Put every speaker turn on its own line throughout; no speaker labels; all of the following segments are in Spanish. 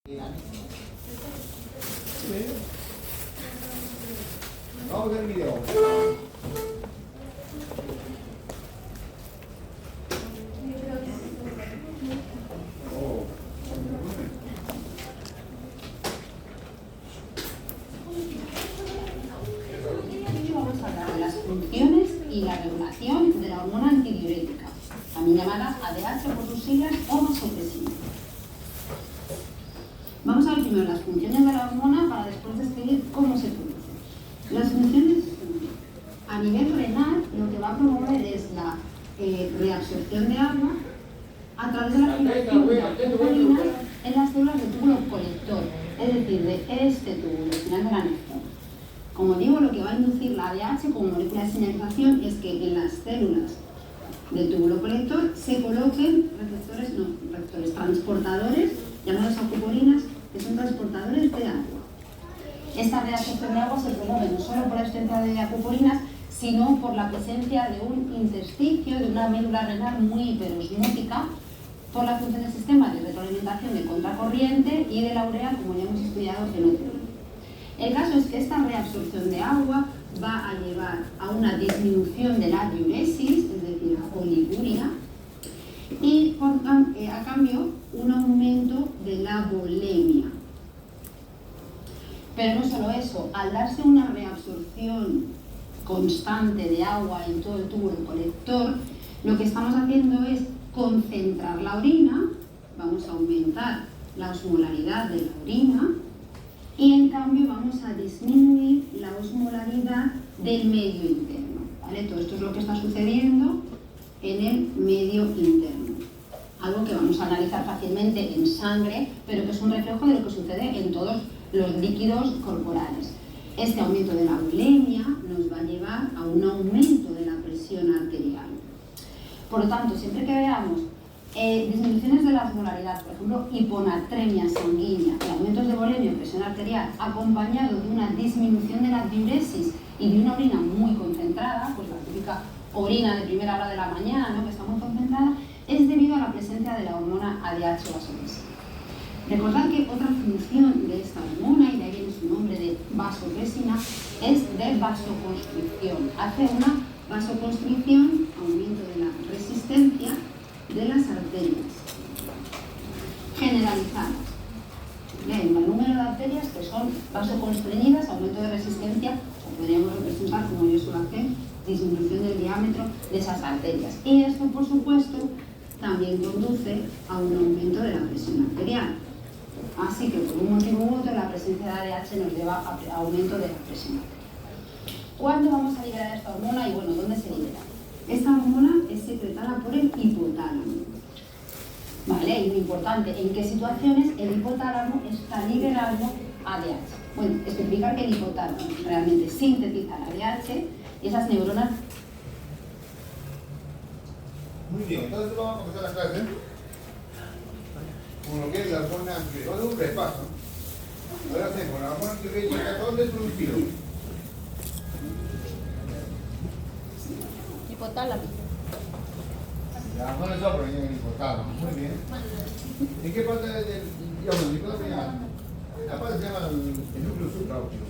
Vamos a ver el video.
Vamos a hablar de las funciones y la regulación de la hormona antidiurética, también llamada ADH por sus siglas o vasopresina. Vamos a ver primero las funciones de la hormona para después describir cómo se produce. Las funciones a nivel renal lo que va a promover es la reabsorción de agua a través de la fijación de acupolinas en las células del túbulo colector, es decir, de este túbulo, final de la nefrona. Como digo, lo que va a inducir la ADH como molécula de señalización es que en las células del túbulo colector se coloquen receptores transportadores llamados acupolinas, que son transportadores de agua. Esta reabsorción de agua se promueve no solo por la presencia de acupolinas, sino por la presencia de un intersticio, de una médula renal muy hiperosmótica, por la función del sistema de retroalimentación de contracorriente y de la urea, como ya hemos estudiado en otro libro. El caso es que esta reabsorción de agua va a llevar a una disminución de la diuresis, es decir, a oliguria, y a cambio un aumento de la volemia. Pero no solo eso, al darse una reabsorción constante de agua en todo el túbulo colector, lo que estamos haciendo es concentrar la orina, vamos a aumentar la osmolaridad de la orina y en cambio vamos a disminuir la osmolaridad del medio interno, ¿vale? Todo esto es lo que está sucediendo en el medio interno. Algo que vamos a analizar fácilmente en sangre, pero que es un reflejo de lo que sucede en todos los líquidos corporales. Este aumento de la volemia nos va a llevar a un aumento de la presión arterial. Por lo tanto, siempre que veamos disminuciones de la osmolaridad, por ejemplo, hiponatremia sanguínea y aumentos de volemia o presión arterial, acompañado de una disminución de la diuresis y de una orina muy concentrada, pues la típica orina de primera hora de la mañana, ¿no?, que está muy concentrada, es debido a la presencia de la hormona ADH vasopresina. Recordad que otra función de esta hormona, y de ahí viene su nombre de vasopresina, es de vasoconstricción. Hace una vasoconstricción, aumento de la resistencia de las arterias generalizadas. Hay un número de arterias que son vasoconstreñidas, aumento de resistencia, o podríamos representar, como yo suelo hacer, disminución del diámetro de esas arterias. Y esto, por supuesto, también conduce a un aumento de la presión arterial. Así que, por un motivo u otro, la presencia de ADH nos lleva a aumento de la presión arterial. ¿Cuándo vamos a liberar esta hormona y, bueno, dónde se libera? Esta hormona es secretada por el hipotálamo. ¿Vale? Y muy importante, ¿en qué situaciones el hipotálamo está liberando ADH? Bueno, especificar que el hipotálamo realmente sintetiza el ADH y esas neuronas.
Muy bien, entonces vamos a comenzar la clase con lo que es la hormona antidiurética. Vamos a hacer un repaso. Ahora hacemos la hormona antidiurética, ¿dónde es producido?
Hipotálamo.
La hormona es otra, en el hipotálamo. Muy bien. ¿En qué parte del hipotálamo? La parte se llama el núcleo supraóptico.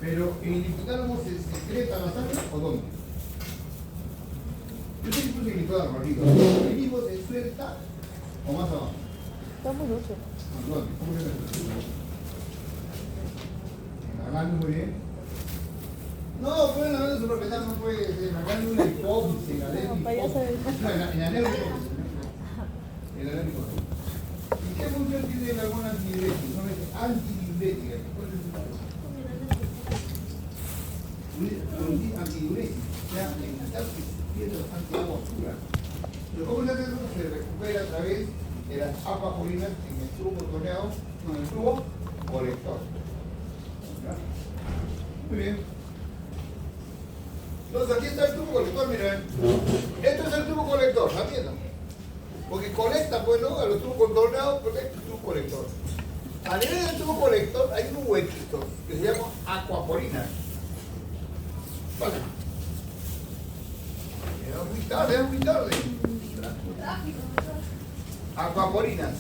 Pero ¿en el hipotálamo se secreta la sangre o dónde? Yo sé que puse el hipotálamo arriba. ¿El mismo se suelta o más abajo?
Está muy dulce.
¿Dónde? ¿Cómo se suelta? En la glándula, muy bien. No, pero en la glándula suprarrenal no puede ser. En la glándula hipófisis, en la
No, payaso de-
No, en la neurohipófisis. En la neurohipófisis. ¿Y qué función tiene la hormona antidiurética? No es antidiurética. ¿Cuál es su antidiurética? O sea, evitar que se pierda bastante agua oscura. Pero ¿cómo se hace eso? Se recupera a través de las acuapolinas en el tubo contorneado, no, en el tubo colector. ¿Ya? Muy bien. Entonces aquí está el tubo colector, miren. Esto es el tubo colector, ¿está viendo? Porque colecta, pues, ¿no? A los tubos contorneados, colecta el tubo colector. A nivel del tubo colector hay un huequito que se llama acuapolina. Vale. Era muy tarde. Acuapolinas.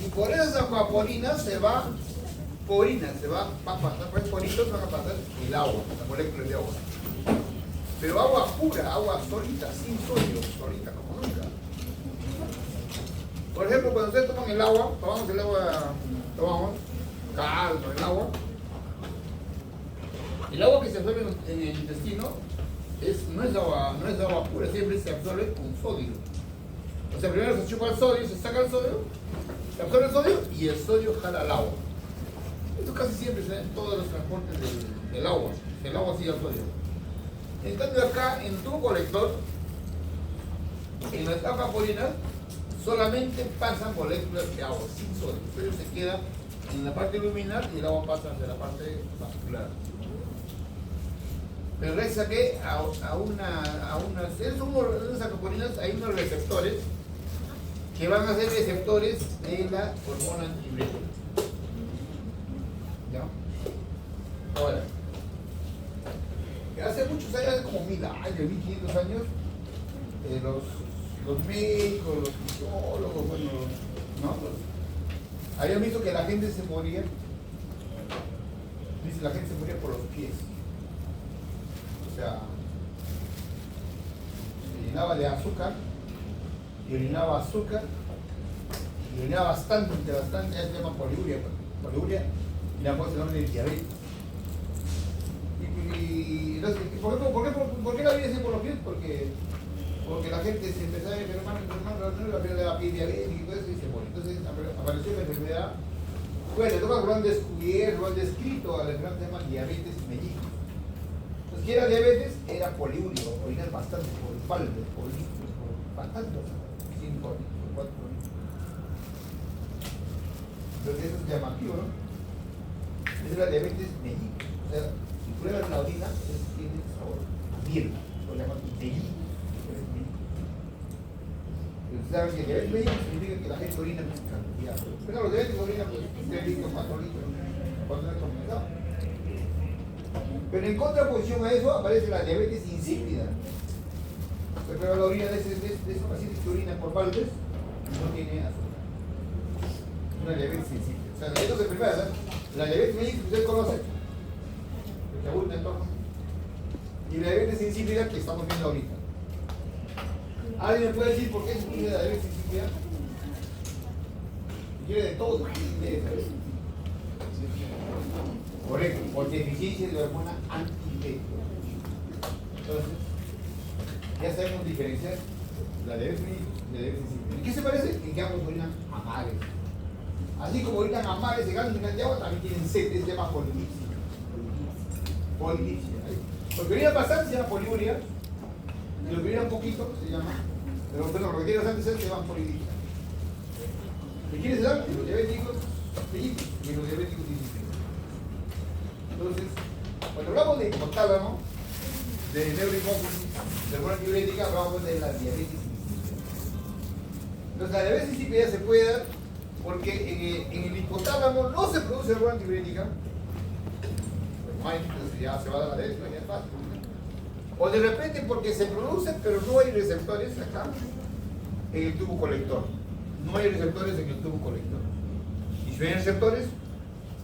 Y por esas acuaporinas se va, a pasar, pues poritos van a pasar el agua, las moléculas de agua. Pero agua pura, agua solita, sin sodio, solita como nunca. Por ejemplo, cuando ustedes toman el agua, tomamos caldo, el agua que se absorbe en el intestino no es agua pura, siempre se absorbe con sodio. O sea, primero se chupa el sodio, se saca el sodio, se absorbe el sodio y el sodio jala el agua. Esto casi siempre se da en todos los transportes del agua. El agua sigue al sodio. En cambio acá, en tu colector, en las acuaporinas, solamente pasan moléculas de agua, sin sodio. El sodio se queda en la parte luminal y el agua pasa hacia la parte vascular. Pero gracias a que unas acuaporinas hay unos receptores que van a ser receptores de la hormona antidiurética. ¿Ya? Ahora, hace muchos años, hace como 1000 años, 1500 años, los médicos, los fisiólogos, bueno, ¿no? Habían visto que la gente se moría, la gente se moría por los pies. O sea, se llenaba de azúcar, y orinaba azúcar, y orinaba bastante, ya se llama poliuria, y la cosa se llama de diabetes. Y ¿por qué la vida así por los pies? Porque la gente se empezaba a enfermar, la piel de la piel diabética y todo eso, y se muere. Entonces apareció la enfermedad. Bueno, lo han descubierto, lo han descrito, a la enfermedad se llama diabetes mellitus. Entonces, ¿qué era diabetes? Era poliuria, orinar bastante, por falta, por bastante, 5 años, 4 años. Entonces eso es llamativo, ¿no? Esa es la diabetes mellitus. O sea, si pruebas la orina, tiene sabor a miel, lo llaman mellitus. Ustedes saben que diabetes mellitus significa que la gente orina en cantidad. Pero los diabéticos orinan pues 3 litros, 4 litros, 4 litros por. Pero en contraposición a eso aparece la diabetes insípida. Se prueba la orina de esos pacientes que orinan por baldes y no tiene azúcar. Una diabetes insípida. O sea, de esto se prepara, la diabetes mellitus que ustedes conocen, que abunda en torno, y la diabetes insípida que estamos viendo ahorita. ¿Alguien me puede decir por qué se tiene la diabetes insípida? Quiere de todo, de eso. Correcto, por deficiencia de la hormona antidiurética. Entonces, ya sabemos diferenciar la diabetes mellitus de la diabetes insípida. ¿En qué se parece? En que ambos orinan a mares. Así como orinan a mares de gas de agua, también tienen sed, se llama polidipsia. Polidipsia. Lo que orinan bastante se llama poliuria, y lo que orinan poquito se llama, pero bueno, lo que tienen bastante sed se llama polidipsia. ¿Y quiénes se dan? Los diabéticos mellitus y los diabéticos insípidos. Entonces, cuando hablamos de hipotálamo, de neurohipófisis, de hormona antidiurética, hablamos de la diabetes insípida. Entonces, la diabetes insípida se puede dar porque en el hipotálamo no se produce hormona antidiurética, pues no hay, entonces ya se va a dar la diabetes, ya es fácil. O de repente porque se produce, pero no hay receptores acá en el tubo colector. No hay receptores en el tubo colector. Y si hay receptores,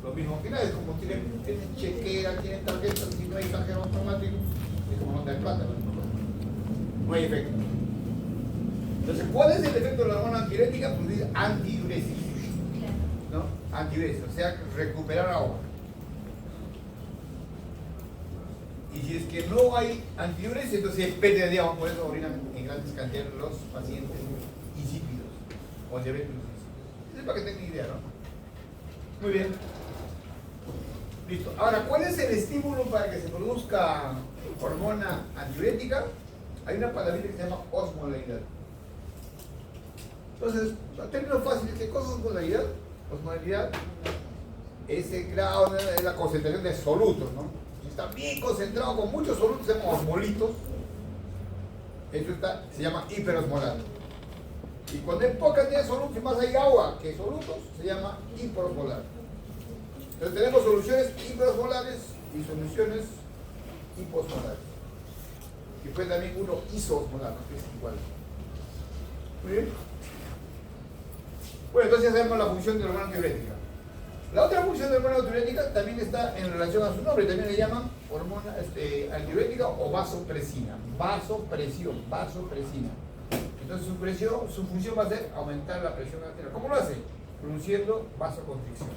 lo mismo que nada, es como tienen chequera, tienen tarjetas, si no hay cajero automático, es como nota de plata, no hay efecto. Entonces, ¿cuál es el efecto de la hormona antidiurética? Pues dice antidiuresis, ¿no? Antidiuresis, o sea, recuperar agua. Y si es que no hay antidiuresis, entonces es pérdida de agua, por eso orinan en grandes cantidades los pacientes insípidos o diabéticos insípidos. Eso es para que tengan idea, ¿no? Muy bien. Listo. Ahora, ¿cuál es el estímulo para que se produzca hormona antidiurética? Hay una palabrita que se llama osmolaridad. Entonces, en términos fáciles, ¿qué cosa es osmolaridad? Osmolaridad es el grado de la concentración de solutos, ¿no? Si está bien concentrado con muchos solutos, se llama osmolitos. Esto se llama hiperosmolar. Y cuando hay poca cantidad de solutos y más hay agua que solutos, se llama hiperosmolar. Entonces tenemos soluciones hiperosmolares y soluciones hiposmolares. Y después también uno isoosmolar, ¿no? Que es igual. Muy bien. Bueno, entonces ya sabemos la función de la hormona antidiurética. La otra función de la hormona antidiurética también está en relación a su nombre, también le llaman hormona antidiurética o vasopresina. Vasopresina. Entonces su función va a ser aumentar la presión arterial. ¿Cómo lo hace? Produciendo vasoconstricción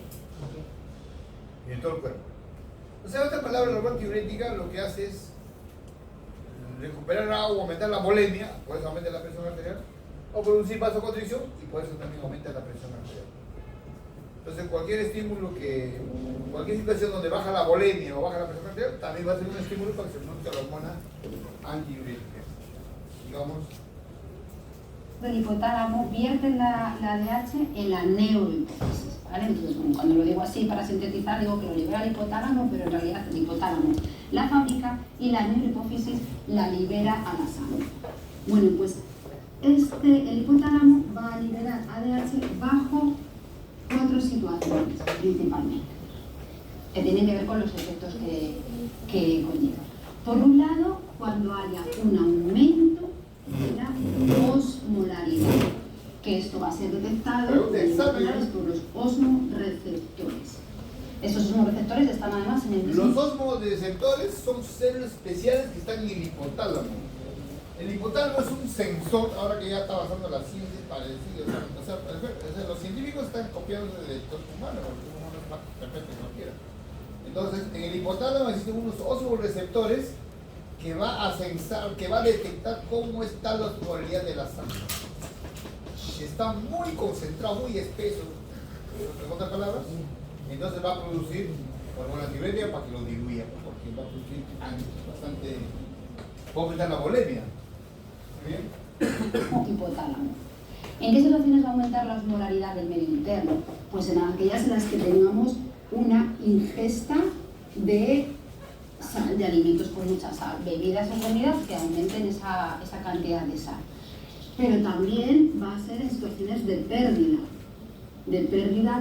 en todo el cuerpo. O sea, en otras palabras, la hormona antidiurética lo que hace es recuperar agua, aumentar la volemia, por eso aumenta la presión arterial, o producir vasoconstricción y por eso también aumenta la presión arterial. Entonces cualquier estímulo cualquier situación donde baja la volemia o baja la presión arterial, también va a ser un estímulo para que se produzca la hormona antidiurética. Digamos,
el hipotálamo vierte la DH en la neurohipófisis, ¿vale? Entonces, bueno, cuando lo digo así para sintetizar, digo que lo libera el hipotálamo, pero en realidad el hipotálamo la fabrica y la neurohipófisis la libera a la sangre. Bueno, pues el hipotálamo va a liberar ADH bajo 4 situaciones principalmente, que tienen que ver con los efectos que conlleva. Por un lado, cuando haya un aumento de la osmolaridad, que esto va a ser detectado por los osmoreceptores. Estos osmoreceptores están además en el mismo...
Los osmoreceptores son células especiales que están en el hipotálamo. El hipotálamo es un sensor, ahora que ya está avanzando la ciencia para decir, o sea, los científicos están copiando del cuerpo humano, porque el cuerpo humano es más perfecto que cualquiera. Entonces, en el hipotálamo existen unos osmoreceptores que va a sensar, que va a detectar cómo está la osmolaridad de la sangre. Está muy concentrado, muy espeso, en otras palabras, entonces va a producir hormona antidiurética para que lo diluya, porque va a producir bastante, va a aumentar la volemia. ¿Bien?
Hipotálamo. ¿En qué situaciones va a aumentar la osmolaridad del medio interno? Pues en aquellas en las que tengamos una ingesta de alimentos con mucha sal, bebidas o comidas que aumenten esa cantidad de sal. Pero también va a ser en situaciones de pérdida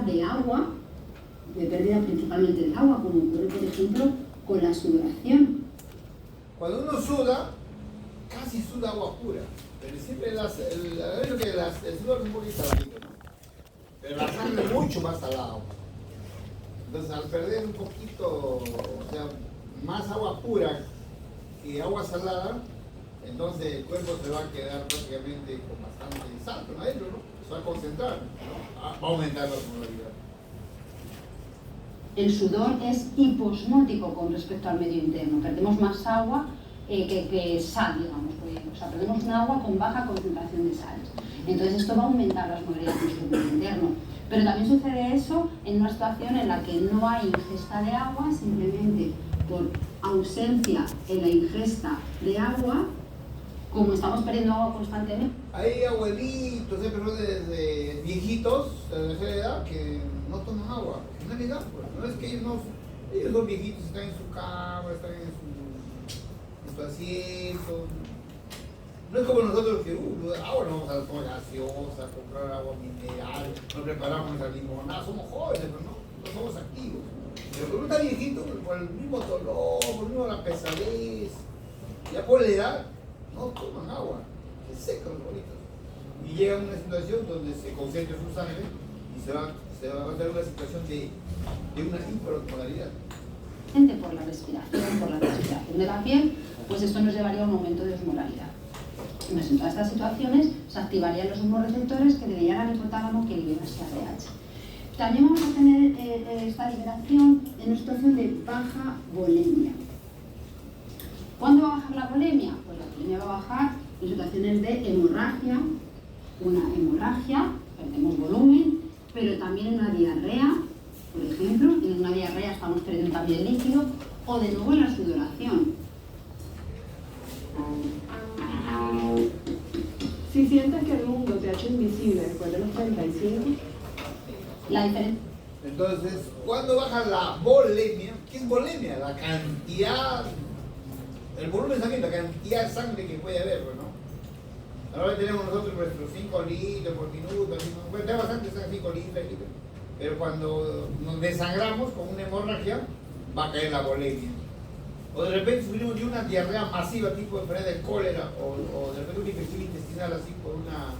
de agua, de pérdida principalmente de agua, como ocurre por ejemplo con la sudoración.
Cuando uno suda, casi suda agua pura, pero siempre el sudor es un poquito saladito, ¿no? Pero la sangre es mucho más salada. Entonces al perder un poquito, o sea, más agua pura que agua salada, entonces el cuerpo se va a quedar prácticamente con bastante sal adentro, ¿no? Se va a concentrar, ¿no? Va a aumentar la osmolaridad.
El sudor es hiposmótico con respecto al medio interno, perdemos más agua que sal, digamos, o sea, perdemos un agua con baja concentración de sales. Entonces esto va a aumentar la osmolaridad de nuestro medio interno. Pero también sucede eso en una situación en la que no hay ingesta de agua, simplemente por ausencia en la ingesta de agua, como estamos perdiendo agua constantemente.
Hay abuelitos, hay personas de viejitos de la tercera edad que no toman agua, no les da, pues. No es que ellos son viejitos, están en su cama, están en su asiento. No es como nosotros que ahora no vamos a tomar gaseosa, a comprar agua mineral, no preparamos nuestra limonada, somos jóvenes, pero no somos activos. Pero cuando uno está viejito, por el mismo dolor, por el mismo la pesadez, ya por la edad, no toman agua, se secan los bolitos. Y llega a una situación donde se concentra su sangre y se va a dar una situación de una hiperosmolaridad.
Por la respiración de la piel, pues esto nos llevaría a un aumento de osmolaridad. Entonces, en todas estas situaciones se activarían los osmoreceptores que le al hipotálamo que liberase ADH. También vamos a tener esta liberación en una situación de baja volemia. ¿Cuándo va a bajar la volemia? Pues la volemia va a bajar en situaciones de hemorragia, una hemorragia, perdemos volumen, pero también en una diarrea, por ejemplo, en una diarrea estamos perdiendo también líquido, o de nuevo en la sudoración.
Si sientes que el mundo te ha hecho invisible después de los 35,
La diferencia.
Entonces, cuando baja la volemia, ¿qué es volemia? La cantidad, el volumen sanguíneo, la cantidad de sangre que puede haber, ¿no? Ahora tenemos nosotros nuestros 5 litros por minuto, bueno, ya bastante están 5 litros, pero cuando nos desangramos con una hemorragia, va a caer la volemia. O de repente sufrimos de una diarrea masiva tipo enfermedad de cólera, o de repente una infección intestinal así por una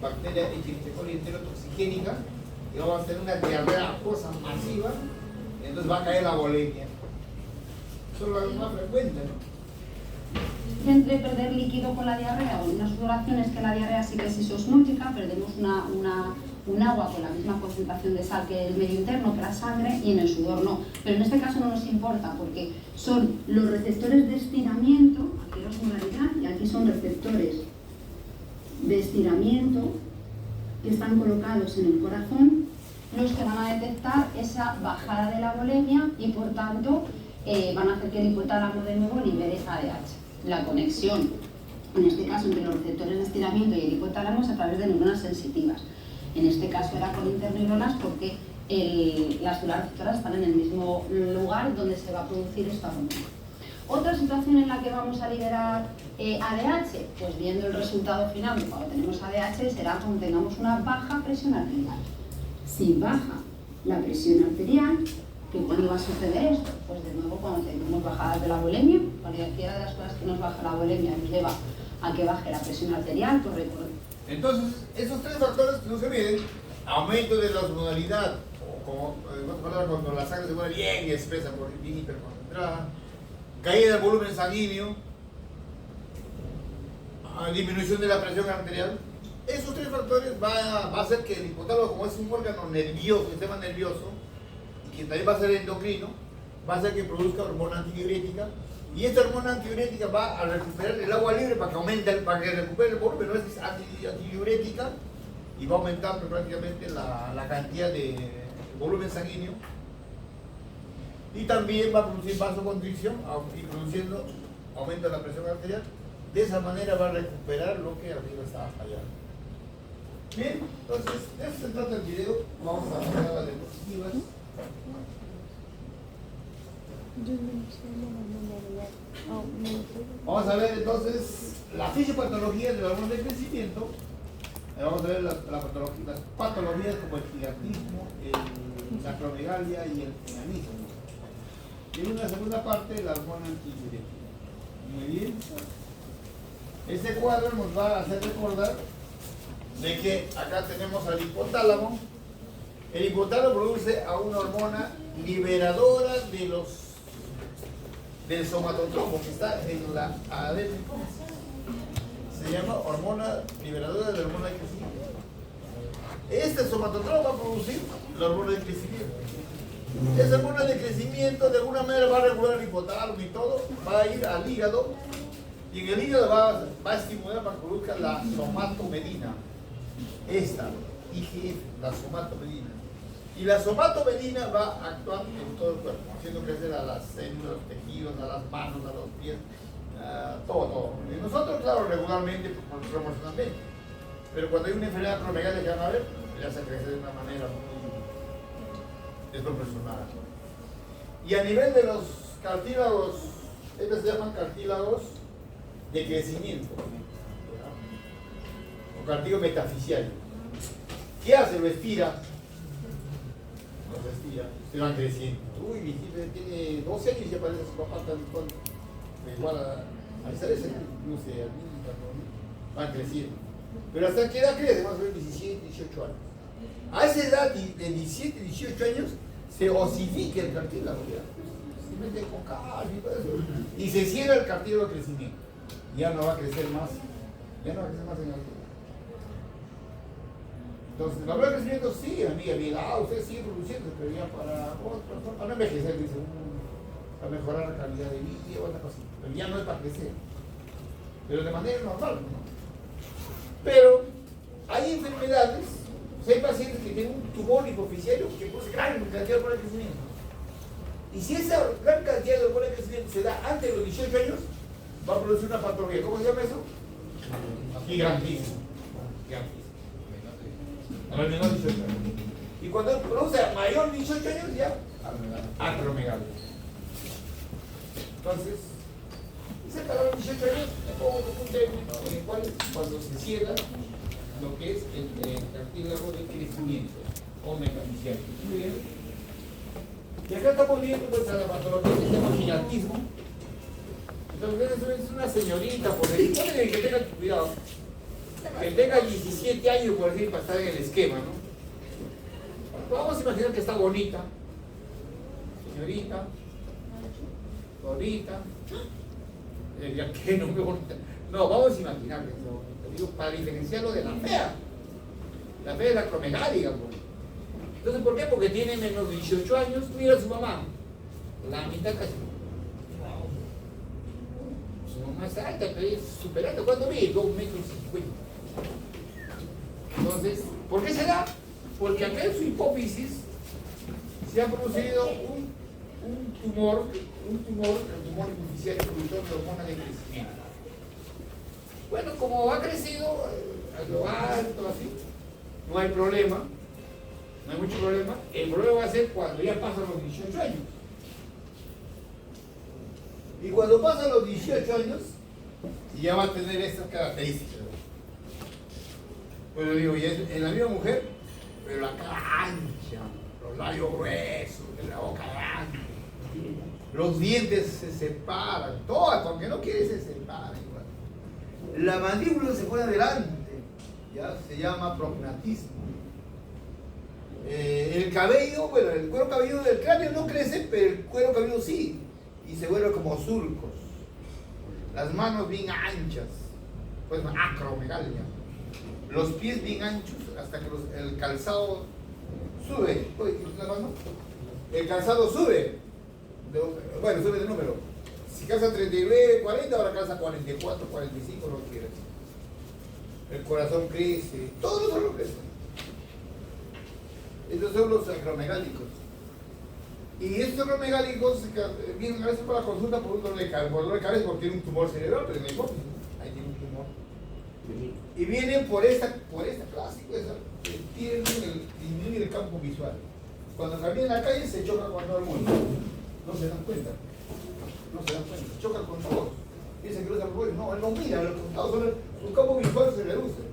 bacteria Echerichia coli enterotoxigénica, y vamos a tener una diarrea acuosa masiva, y entonces va a caer la bulimia. Eso es lo más frecuente, ¿no?
Entre perder líquido con la diarrea o una sudoración es que la diarrea sí que es isosmótica, perdemos un agua con la misma concentración de sal que el medio interno, que la sangre, y en el sudor no. Pero en este caso no nos importa porque son los receptores de estiramiento, aquí la osmolaridad, y aquí son receptores de estiramiento que están colocados en el corazón, los que van a detectar esa bajada de la bulimia y por tanto van a hacer que el hipotálamo de nuevo libere ADH. La conexión, en este caso entre los receptores de estiramiento y el hipotálamo, es a través de neuronas sensitivas. En este caso era con interneuronas porque las células receptoras están en el mismo lugar donde se va a producir esta hormona. Otra situación en la que vamos a liberar ADH, pues viendo el resultado final de cuando tenemos ADH, será cuando tengamos una baja presión arterial. Si baja la presión arterial, ¿que cuándo va a suceder esto? Pues de nuevo cuando tenemos bajadas de la bulimia, cualquiera de las cosas que nos baja la bulimia nos lleva a que baje la presión arterial,
Entonces, esos tres factores que no se miden, aumento de la osmolaridad, o como cuando la sangre se pone bien espesa, bien hiperconcentrada, caída del volumen sanguíneo, disminución de la presión arterial, esos tres factores va a hacer que el hipotálamo, como es un órgano nervioso, sistema nervioso, y que también va a ser endocrino, va a hacer que produzca hormona antidiurética, y esta hormona antidiurética va a recuperar el agua libre para que recupere el volumen, no es antidiurética, y va aumentando prácticamente la cantidad de volumen sanguíneo, y también va a producir vasoconstricción y produciendo aumento de la presión arterial. De esa manera va a recuperar lo que arriba estaba fallando. Bien, entonces, de eso se trata el video. Vamos a pasar a las diapositivas. Vamos a ver entonces la fisiopatología de la hormona de crecimiento. Vamos a ver las patologías como el gigantismo, la acromegalia y el enanismo. Y en una segunda parte la hormona antidiurética. Muy bien. Este cuadro nos va a hacer recordar de que acá tenemos al hipotálamo. El hipotálamo produce a una hormona liberadora del somatotropo que está en la adénico. Se llama hormona liberadora de la hormona de crecimiento. Este somatotropo va a producir la hormona de crecimiento. Esa hormona de crecimiento de alguna manera va a regular el hipotálamo y todo, va a ir al hígado, y en el hígado va a estimular para que produzca la somatomedina. Esta, IGF, la somatomedina. Y la somatomedina va a actuar en todo el cuerpo, haciendo crecer a las células, los tejidos, a las manos, a los pies, todo. Y nosotros, claro, regularmente, proporcionalmente. Pero cuando hay una enfermedad acromegalia que van a ver, le hace crecer de una manera muy desproporcionada. Y a nivel de los cartílagos, estos se llaman cartílagos de crecimiento, o cartílago metafisiario. ¿Qué hace? Lo estira. Los estira, se van creciendo. Uy, mi hijita tiene 12 años y ya parece su papá tan igual a esa vez, no sé, a mí, van creciendo. Pero ¿hasta qué edad crece? Más o menos 17, 18 años. A esa edad de 17, 18 años se osifica el cartílago, ya. Se mete con calcio y todo eso. Y se cierra el cartílago de crecimiento. Ya no va a crecer más. Ya no va a crecer más en altura. Entonces, la hormona de crecimiento sí, amiga, mira, usted sigue produciendo, pero ya para no envejecer, dice, para mejorar la calidad de vida y otra cosita. Pero ya no es para crecer. Pero de manera normal, ¿no? Pero hay enfermedades, o sea, hay pacientes que tienen un tumor hipoficiario que produce gran cantidad de hormona de crecimiento. Y si esa gran cantidad de hormona de crecimiento se da antes de los 18 años, va a producir una patología. ¿Cómo se llama eso? Gigantismo. A los menores de 18 años. Y cuando produce a mayor de 18 años, ya acromegalia. Entonces, ese para los 18 años es como un término en el cual cuando se cierra lo que es el cartílago de crecimiento o metafisiario. Muy bien. Y acá estamos viendo pues, a la patología que se llama gigantismo. Entonces es una señorita, por ahí, que tengan cuidado.
que tenga 17 años, por decir, para estar en el esquema, ¿no? Vamos a imaginar que está bonita, señorita, bonita, ya que no me bonita. No, vamos a imaginar que está bonita, digo, para diferenciarlo de la fea. La fea es la acromegálica, pues. Entonces, ¿por qué? Porque tiene menos de 18 años, mira a su mamá, la mitad casi. Su mamá es alta, pero es súper alta. ¿Cuánto mide? 2,50 metros. Entonces, ¿por qué se da? Porque acá en su hipófisis se ha producido un tumor, el tumor artificial productor de hormona de crecimiento. Bueno, como ha crecido a lo alto, así, no hay problema, no hay mucho problema. El problema va a ser cuando ya pasan los 18 años.
Y cuando pasan los 18 años, ya va a tener estas características. Pues yo digo, y es en la misma mujer, pero la cara ancha, los labios gruesos, la boca grande, los dientes se separan, todas, aunque no quiere se separan igual. La mandíbula se pone adelante, ya se llama prognatismo. El cabello, bueno, el cuero cabelludo del cráneo no crece, pero el cuero cabelludo sí, y se vuelve como surcos. Las manos bien anchas, pues acromegalia. Los pies bien anchos hasta que el calzado sube. Oye, ¿la mano? El calzado sube. Bueno, sube de número. Si calza 39, 40, ahora calza 44, 45, no quieres. El corazón crece, todos los órganos crecen. Estos son los acromegálicos. Y estos acromegálicos vienen a veces para la consulta por un dolor de cabeza, porque tiene un tumor cerebral, pero en el hipófisis, ahí tiene un tumor. Y vienen por esta clase, pues, disminuye el campo visual. Cuando caminan en la calle se chocan con todo el mundo. No se dan cuenta. Se chocan con todos. Dicen que no se aprovecha. No, él no mira, los resultados su campo visual se reduce.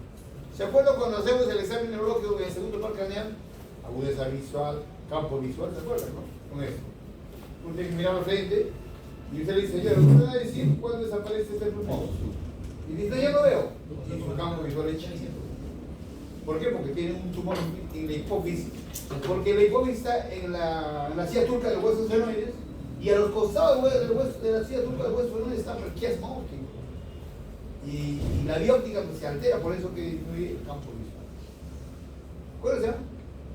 ¿Se acuerdan cuando hacemos el examen neurológico en el segundo par craneal? Agudeza visual, campo visual, ¿se acuerdan, no? Con eso. Uno tiene que mirar al frente y usted le dice, señor, ¿usted va a decir cuándo desaparece este pulmón? Y dice, ya lo veo. Y su campo visual es chiquito. ¿Por qué? Porque tiene un tumor en la hipófisis. Porque la hipófisis está en la silla turca de los huesos senoides y a los costados de la silla turca de los huesos senoides está el quiasma óptico. Y la vía óptica pues, se altera, por eso que disminuye el campo visual. Acuérdense,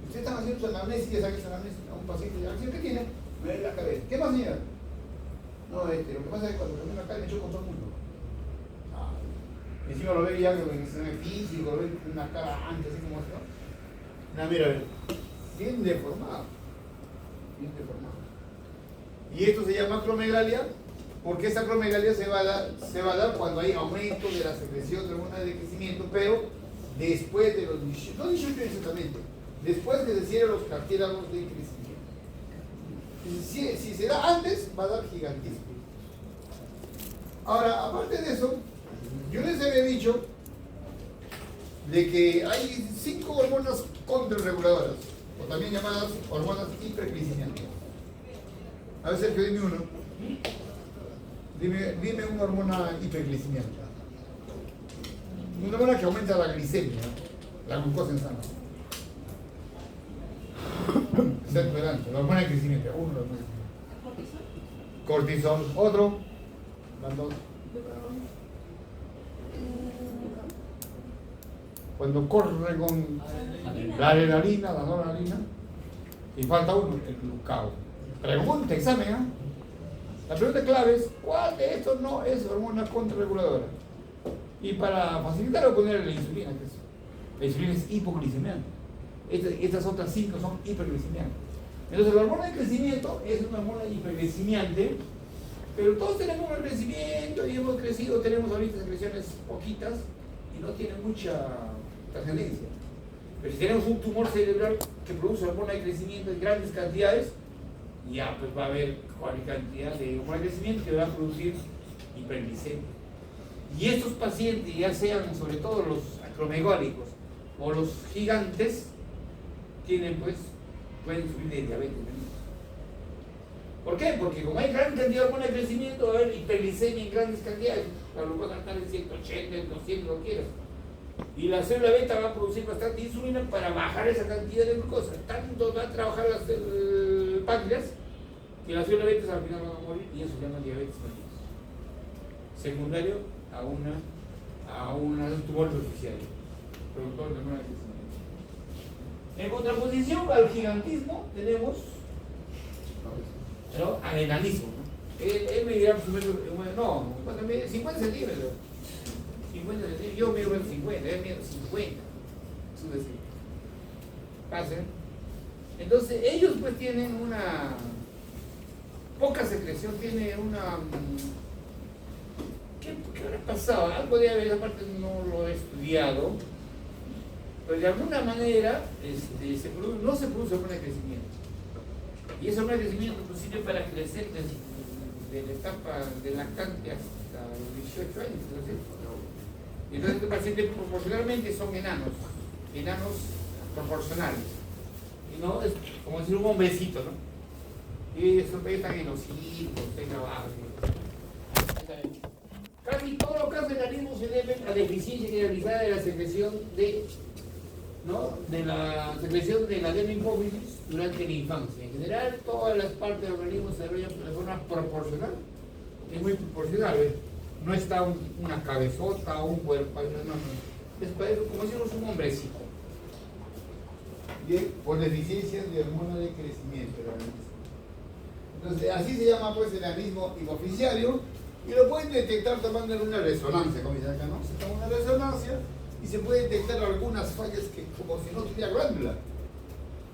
ustedes están haciendo su anamnesis, ya saben su anamnesis a un paciente de ¿qué tiene? Me duele la cabeza. ¿Qué más, señora? No, lo que pasa es que cuando camino acá me choco con todo el mundo. Encima lo ve ya en el físico, lo ve con una cara ancha, así como esto. No, mira, bien deformado. Y esto se llama acromegalia, porque esa acromegalia se va a dar cuando hay aumento de la secreción de hormonas de crecimiento, pero después de los 18, no 18 exactamente, después que se cierren los cartílagos de crecimiento. Si se da antes, va a dar gigantismo. Ahora, aparte de eso, yo les había dicho de que hay 5 hormonas contrarreguladoras, o también llamadas hormonas hiperglicemiantes. A ver, Sergio, dime uno. Dime una hormona hiperglicemiante. Una hormona que aumenta la glicemia, la glucosa en sangre. Excepto delante, la hormona de crecimiento. Uno, la hormona. Cortisol. Otro. Van dos. Cuando corre con la adrenalina, la noradrenalina, y falta uno, el glucagón. Pregunta, examen, ¿eh? La pregunta clave es, ¿cuál de estos no es hormona contrarreguladora? Y para facilitarlo, poner la insulina, que es, la insulina es hipoglicemiante. Estas otras 5 son hiperglicemiantes. Entonces la hormona de crecimiento es una hormona hiperglicemiante, pero todos tenemos un crecimiento y hemos crecido, tenemos ahorita secreciones poquitas y no tienen mucha trascendencia. Pero si tenemos un tumor cerebral que produce hormona de crecimiento en grandes cantidades, ya pues va a haber cantidad de hormona de crecimiento que va a producir hiperglicemia. Y estos pacientes, ya sean sobre todo los acromegálicos o los gigantes, pueden sufrir de diabetes. ¿Por qué? Porque como hay gran cantidad de hormona de crecimiento, va a haber hiperglicemia en grandes cantidades. La glucosa está en 180, en 200, lo quieras.
Y la célula beta va a producir bastante insulina para bajar esa cantidad de glucosa. Tanto va a trabajar el páncreas que las células beta al final van a morir y eso se llama diabetes mellitus. Secundario a un tumor superficial, productor de hormona de crecimiento. En contraposición al gigantismo tenemos, ¿no?, al enanismo, ¿no? Él medirá su metro, no, 50 centímetros. 50 centímetros, yo mido 50, él mide 50. Eso decir. ¿Pasen? Entonces, ellos pues tienen una poca secreción, tienen una. ¿Qué habrá pasado? Algo de haber, esa parte no lo he estudiado, pero de alguna manera no se produce hormona de crecimiento. Y esa hormona de crecimiento pues, sirve para crecer desde la etapa de lactante hasta los 18 años, ¿no es cierto? Y entonces estos pacientes proporcionalmente son enanos proporcionales. Y no es como decir un hombrecito, ¿no? Y eso están en los hijos, están grabados. Casi todos los casos de enanismo se deben a deficiencia generalizada de la secreción de la secreción de la adenohipófisis durante la infancia. En general, todas las partes del organismo se desarrollan de forma proporcional. Es muy proporcional, ¿ves? No está una cabezota o un cuerpo, no. Es como decimos un hombrecito.
Bien, por deficiencias de hormona de crecimiento. Entonces, así se llama pues el enanismo hipoficiario y lo pueden detectar tomando una resonancia, como dice acá, ¿no? Se toma una resonancia y se puede detectar algunas fallas que como si no tuviera glándula.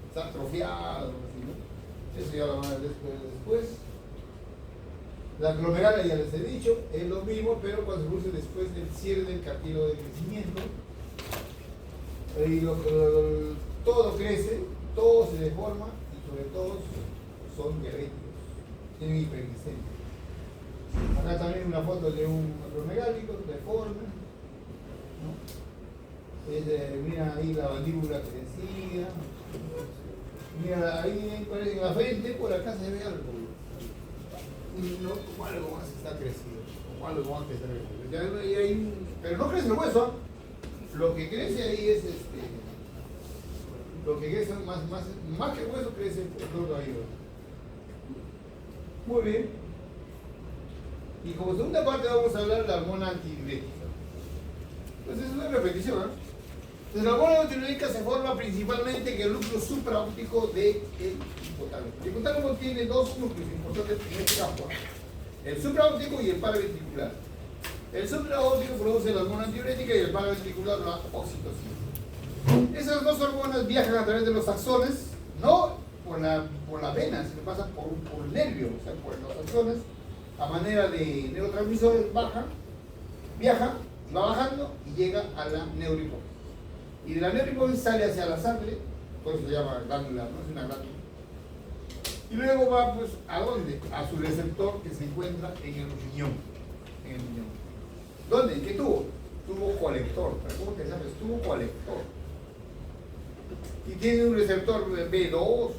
Está atrofiado, ¿no? Eso ya lo van a ver después. La glomerala, ya les he dicho, es lo mismo, pero cuando se produce después del cierre del cartílago de crecimiento. Todo crece, todo se deforma y sobre todo son diabéticos, tienen hiperglicemia. Acá también una foto de un glomerálico deforme, ¿no? Mira ahí la mandíbula crecida, mira ahí en la frente, por acá se ve algo. No, como algo más está crecido, como algo más que está crecido. Pero no crece el hueso, ¿eh? Lo que crece ahí es lo que crece más que el hueso crece el todo ahí. Muy bien. Y como segunda parte vamos a hablar de la hormona antidiurética. Entonces es una repetición, ¿eh? Entonces la hormona antidiurética se forma principalmente en el núcleo supraóptico del hipotálamo. El hipotálamo tiene dos núcleos importantes en este campo: el supraóptico y el paraventricular. El supraóptico produce la hormona antidiurética y el paraventricular la oxitocina. Esas dos hormonas viajan a través de los axones, no por la vena, sino pasan por el nervio, o sea, por los axones, a manera de neurotransmisores, viaja, va bajando y llega a la neurohipófisis. Y de la neurohipófisis sale hacia la sangre, por eso se llama glándula, no es una glándula. Y luego va pues ¿a dónde? A su receptor que se encuentra en el riñón. ¿Dónde? ¿En qué tubo? Tubo colector. ¿Cómo te llamas? Tubo colector. Y tiene un receptor B2,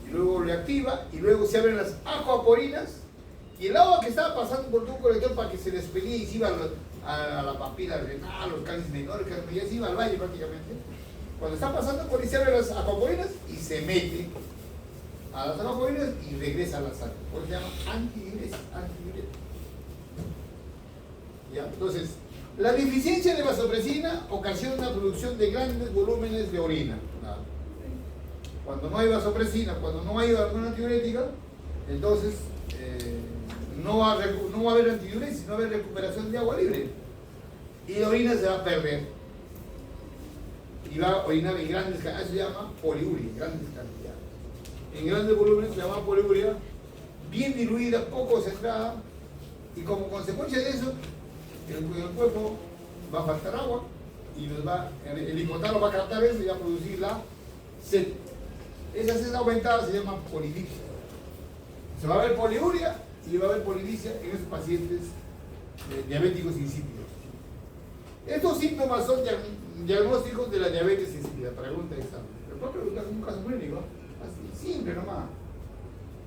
y luego le activa, y luego se abren las acuaporinas, y el agua que estaba pasando por el tubo colector para que se despedía y se iba a la papila renal, los cálices menores, que ya se iba al valle prácticamente. Cuando está pasando por ahí se abren las acuaporinas y se mete a las acuaporinas y regresa a la sangre. Por eso se llama antidiurética. ¿Ya? Entonces, la deficiencia de vasopresina ocasiona la producción de grandes volúmenes de orina. Cuando no hay vasopresina, cuando no hay hormona antidiurética, entonces no va a haber antidiuresis, no va a haber recuperación de agua libre. Y la orina se va a perder. Y va a orinar en grandes cantidades, eso se llama poliuria, en grandes cantidades. En grandes volúmenes se llama poliuria, bien diluida, poco concentrada, y como consecuencia de eso, el cuerpo va a faltar agua y el hipotálamo va a captar eso y va a producir la sed. Esa sed aumentada se llama polidipsia. Se va a ver poliuria y va a haber polidipsia en esos pacientes diabéticos insípidos. Estos síntomas son diagnósticos de la diabetes insípida. Pregunta de examen. Le puedo preguntar como un caso clínico, así, simple nomás.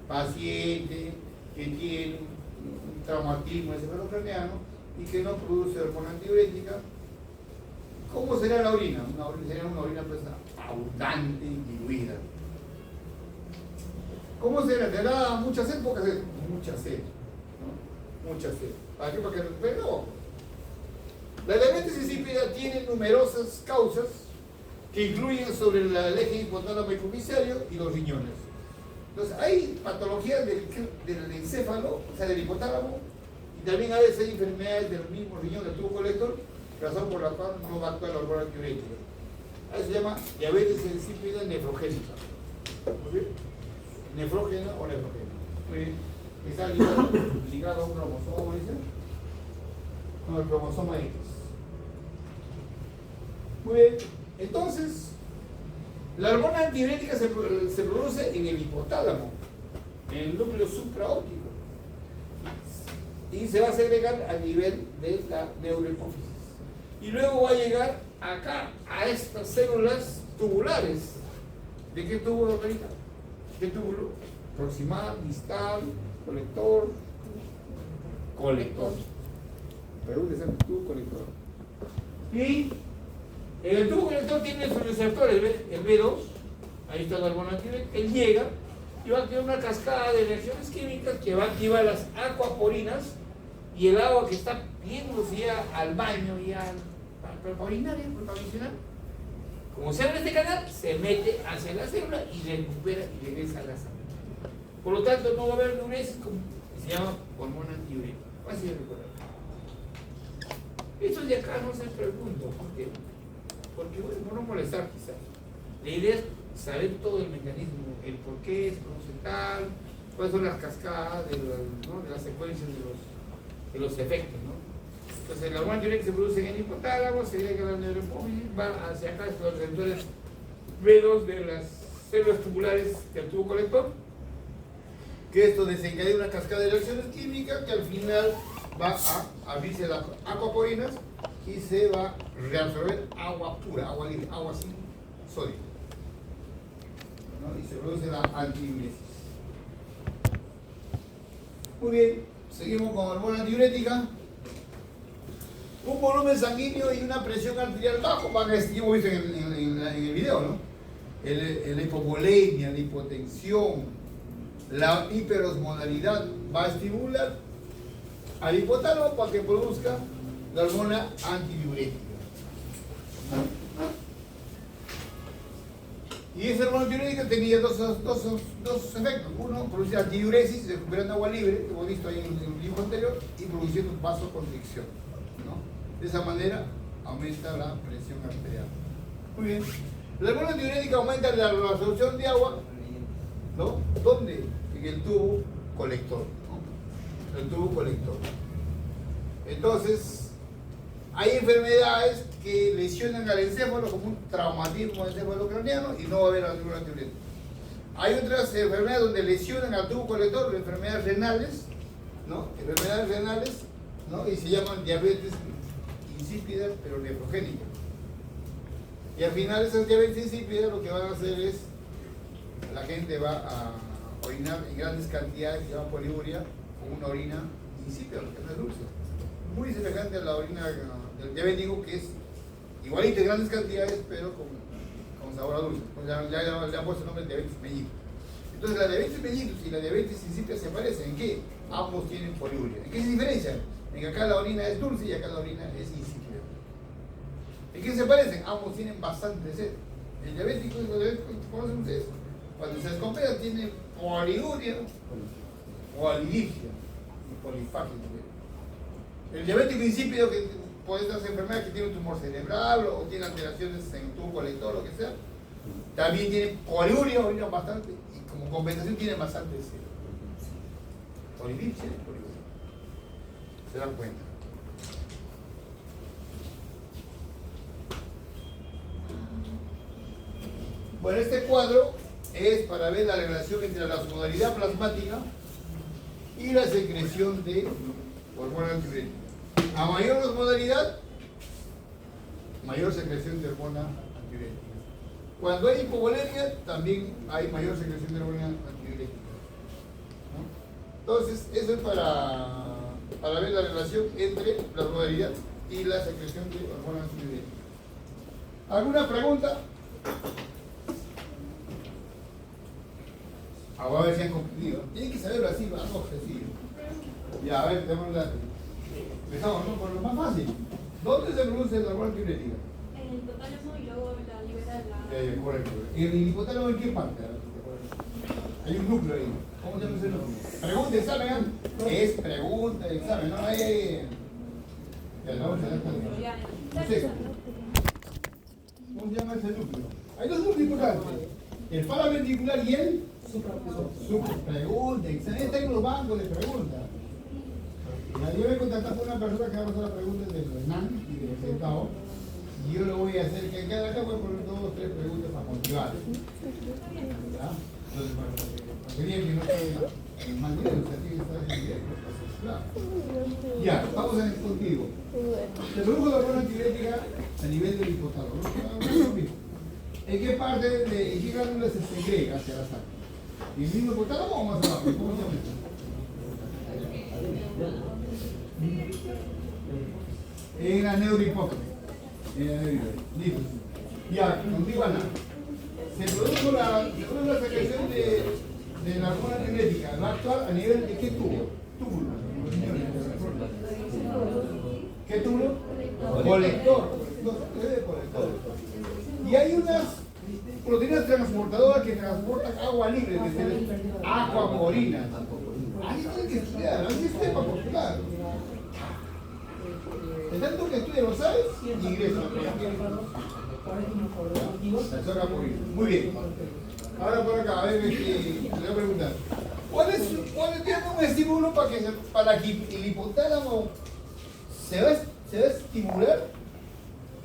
Paciente que tiene un traumatismo encefalocraniano y que no produce hormona antidiurética, ¿Cómo será la orina? Sería una orina pues, abundante y diluida. ¿Cómo será? ¿Tendrá mucha sed? Poca sed. Mucha sed. ¿No? Mucha sed. ¿Para qué? Para que no. La diabetes insípida tiene numerosas causas que influyen sobre el eje hipotálamo hipofisario y los riñones. Entonces, hay patologías del encéfalo, o sea, del hipotálamo, y también a veces hay enfermedades del mismo riñón, del tubo colector, razón por la cual no va a actuar la hormona antidiurética. Ahí se llama diabetes insípida nefrogénica. ¿Muy bien? Nefrógena o nefrogénica. Muy bien. Está ligado a un cromosoma, ¿dice? Con el cromosoma X. Muy bien. Entonces, la hormona antidiurética se produce en el hipotálamo, en el núcleo supraóptico, y se va a segregar a nivel de la neurohipófisis. Y luego va a llegar acá, a estas células tubulares. ¿De qué tubo, doctorita? ¿Qué túbulo? Proximal, distal, colector. Pregúntese el tubo colector. Y el tubo colector tiene sus receptores, el B2, ahí está la hormona antidiurética, él llega y va a crear una cascada de reacciones químicas que va a activar las acuaporinas y el agua que está yéndose ya al baño y para orinar, para funcionar. Como se abre este canal, se mete hacia la célula y recupera y regresa a la sangre. Por lo tanto, no va a haber diuresis, se llama hormona antidiurética. Así de recordar. Estos de acá no se preguntan, ¿por qué? Porque, bueno, no molestar quizás. La idea es saber todo el mecanismo, el por qué se produce tal, cuáles son las cascadas de las secuencias de los efectos, ¿no? Entonces, la hormona antidiurética se produce en el hipotálamo, se llega a la neurohipófisis, va hacia acá, los receptores B2 de las células tubulares del tubo colector, que esto desencadena una cascada de reacciones químicas que al final va a abrirse las acuaporinas y se va a reabsorber agua pura, agua libre, agua sin sodio, ¿no? Y se produce la antidiuresis. Muy bien, seguimos con hormona antidiurética. Un volumen sanguíneo y una presión arterial bajo van a hemos visto en el video, ¿no? La hipovolemia, la hipotensión, la hiperosmolalidad va a estimular al hipotálamo para que produzca la hormona antidiurética. Y esa hormona antidiurética tenía dos efectos. Uno, producir antidiuresis, recuperando agua libre, que hemos visto ahí en el libro anterior, y produciendo vasoconstricción, ¿no? De esa manera aumenta la presión arterial. Muy bien. La hormona antidiurética aumenta la absorción de agua, ¿no? ¿Dónde? En el tubo colector, ¿no? El tubo colector. Entonces, hay enfermedades que lesionan al encéfalo, como un traumatismo encefalocraniano, y no va a haber hormona antidiurética. Hay otras enfermedades donde lesionan al tubo colector, enfermedades renales, ¿no? Enfermedades renales, ¿no? Y se llaman diabetes insípidas, pero nefrogénicas. Y al final esas diabetes insípidas lo que van a hacer es, la gente va a orinar en grandes cantidades, que se llama poliuria, con una orina insípida, porque no es dulce. Muy semejante a la orina del diabético, que es igualito en grandes cantidades, pero con sabor a dulce. Pues ya le han puesto el nombre de diabetes mellitus. Entonces la diabetes mellitus y la diabetes insípida se parecen. ¿En qué? Ambos tienen poliuria. ¿En qué se diferencian? En que acá la orina es dulce y acá la orina es insípida. ¿En qué se parecen? Ambos tienen bastante sed. El diabético y el diabético, ¿conocen ustedes? Cuando se descompensas tiene poliuria o aliligia y polifagia. El diabético insípido, que puede ser enfermedad que tiene un tumor cerebral o tiene alteraciones en el tubo colector, lo que sea, también tiene poliuria, orina bastante, y como compensación tiene bastante sed. Polilipsia y poliuria. ¿Se dan cuenta? Bueno, este cuadro es para ver la relación entre la osmolalidad plasmática y la secreción de hormona antidiurética. A mayor osmolalidad, mayor secreción de hormona antidiurética. Cuando hay hipovolemia, también hay mayor secreción de hormona antidiurética, ¿no? Entonces, eso es para ver la relación entre la osmolalidad y la secreción de hormona antidiurética. ¿Alguna pregunta? Ahora a ver si han comprendido. Tienen que saberlo así, algo sencillo. Ya, a ver, tenemos la... Empezamos, ¿no? Por lo más fácil. ¿Dónde se produce la hormona tiroidea?
En el hipotálamo y luego la libera la...
Correcto. ¿Y el hipotálamo en qué parte? Hay un núcleo ahí. ¿Cómo se llama ese núcleo? Pregunta, examen. Es pregunta, examen. No hay... Ya, no, no sé. ¿Cómo se llama ese núcleo? Hay dos núcleos importantes. El paraventricular y el pregunta, examen. Está en los bancos de preguntas. Yo voy a contactar con una persona que va a hacer las preguntas del RENAM y del Centavo. Y yo lo voy a hacer, que cada acá voy a poner 2 o 3 preguntas para motivar. ¿Ya? Entonces, para que bien que no esté en mal nivel, o sea, tiene que estar en directo. Claro. Ya, vamos a ver contigo. Se produjo la hormona antidiurética a nivel del hipotálamo. ¿En qué parte de qué glándula se segrega hacia la sangre? ¿En el mismo hipotálamo o más abajo? ¿Cómo se llama esto? En la neurohipófise. Listo. Ya, contigo Ana. Se produjo la secreción de la hormona genética. Va a actuar a nivel de qué tubo? Túbulo. ¿Qué túbulo? Colector. Y hay unas proteínas transportadoras que transportan agua libre desde el aquaporina. Ahí tienen que estudiar, así es tema popular. De tanto que estudia, ¿lo sabes? Ingresa. Muy bien. Ahora por acá, a ver, le voy a preguntar. ¿Cuál es un estímulo para que el hipotálamo se va a estimular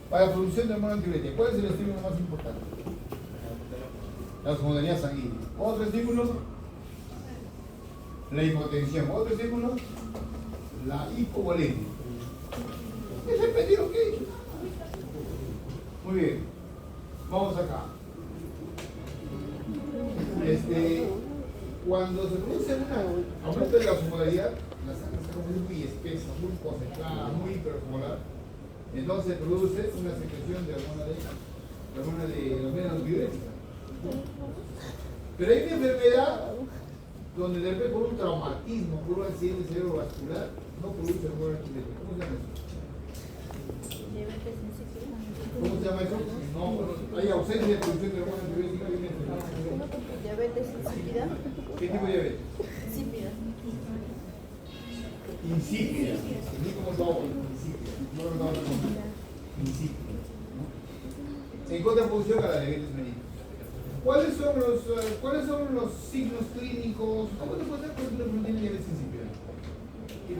para la producción de hormona antidiurética? ¿Cuál es el estímulo más importante? La osmolalidad sanguínea. Otro estímulo, la hipotensión. Otro estímulo, la hipovolemia. ¿Es repetir o qué? Muy bien. Vamos acá. Cuando se produce un aumento de la osmolalidad, la sangre se convierte muy espesa, muy concentrada, muy hiperosmolar. Entonces se produce una secreción de hormona antidiurética. Pero hay una enfermedad donde de repente por un traumatismo, por un accidente cerebrovascular, no produce hormona antidiurética. ¿Cómo se llama eso? ¿Cómo se llama eso? No, hay ausencia de producción de hormona antidiurética.
Diabetes insípida.
¿Qué tipo de diabetes?
Insípida.
Insípida. Ni como todo, insípida. No lo vamos a comer. Insípida. En contraposición a la diabetes mellitus. ¿Cuáles son los signos clínicos? ¿Cómo te puedes dar por ejemplo que tiene diabetes insípida? ¿Qué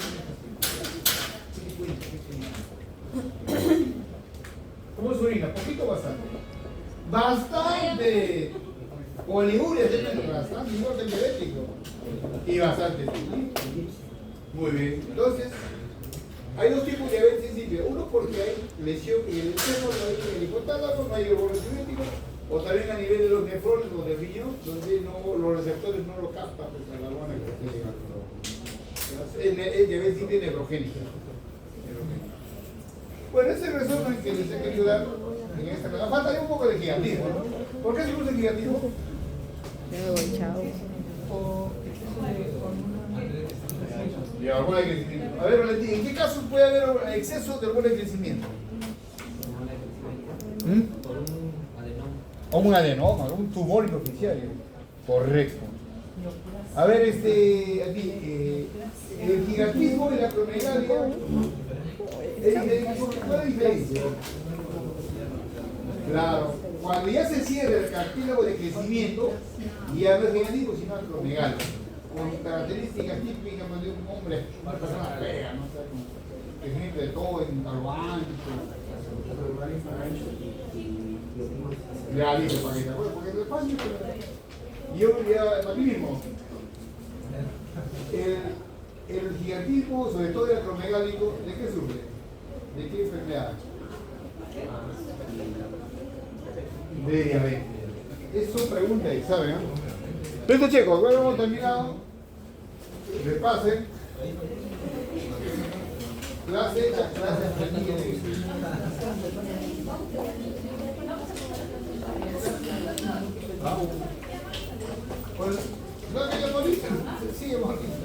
tipo de ¿Cómo es su orina? ¿Poquito o bastante? ¡Bastante! Oliguria, bastante, igual que el diabético. Y bastante. Muy bien. Entonces, hay dos tipos de diabetes insípida. Uno porque hay lesión en el extremo, no hay el hipotálamo, no hay el hormona antidiurético, o también a nivel de los nefrones o del riñón, donde los receptores no lo captan, pues la hormona que está llegando. Es diabetes insípida neurogénica. Bueno, ese resumen que les he querido dar en esta clase. Falta un poco de gigantismo, ¿no? ¿Por qué se produce gigantismo? Ya, hormona de crecimiento. A ver, Valentín, ¿en qué casos puede haber exceso de hormona de crecimiento? O un adenoma, un tumor hipoficiario. Correcto. A ver, aquí, el gigantismo y la acromegalia. ¿Cuál es la diferencia? Claro, cuando ya se cierra el cartílago de crecimiento, ya no es gigantismo, sino acromegalia, con características típicas de un hombre, una persona fea, ¿no? Crecimiento de todo, en lo ancho, ya digo, para que te acuerdes, porque es fácil, yo ya, para mí mismo, el gigantismo, sobre todo el acromegálico, ¿de qué sufre? ¿De qué enfermedad? De diabetes. Es su pregunta de examen, ¿no? Listo, chicos, ahora hemos terminado. Repasen. Clase hecha, clase aprendida. ¿Ah? Pues, no que yo morí, sigue moliendo.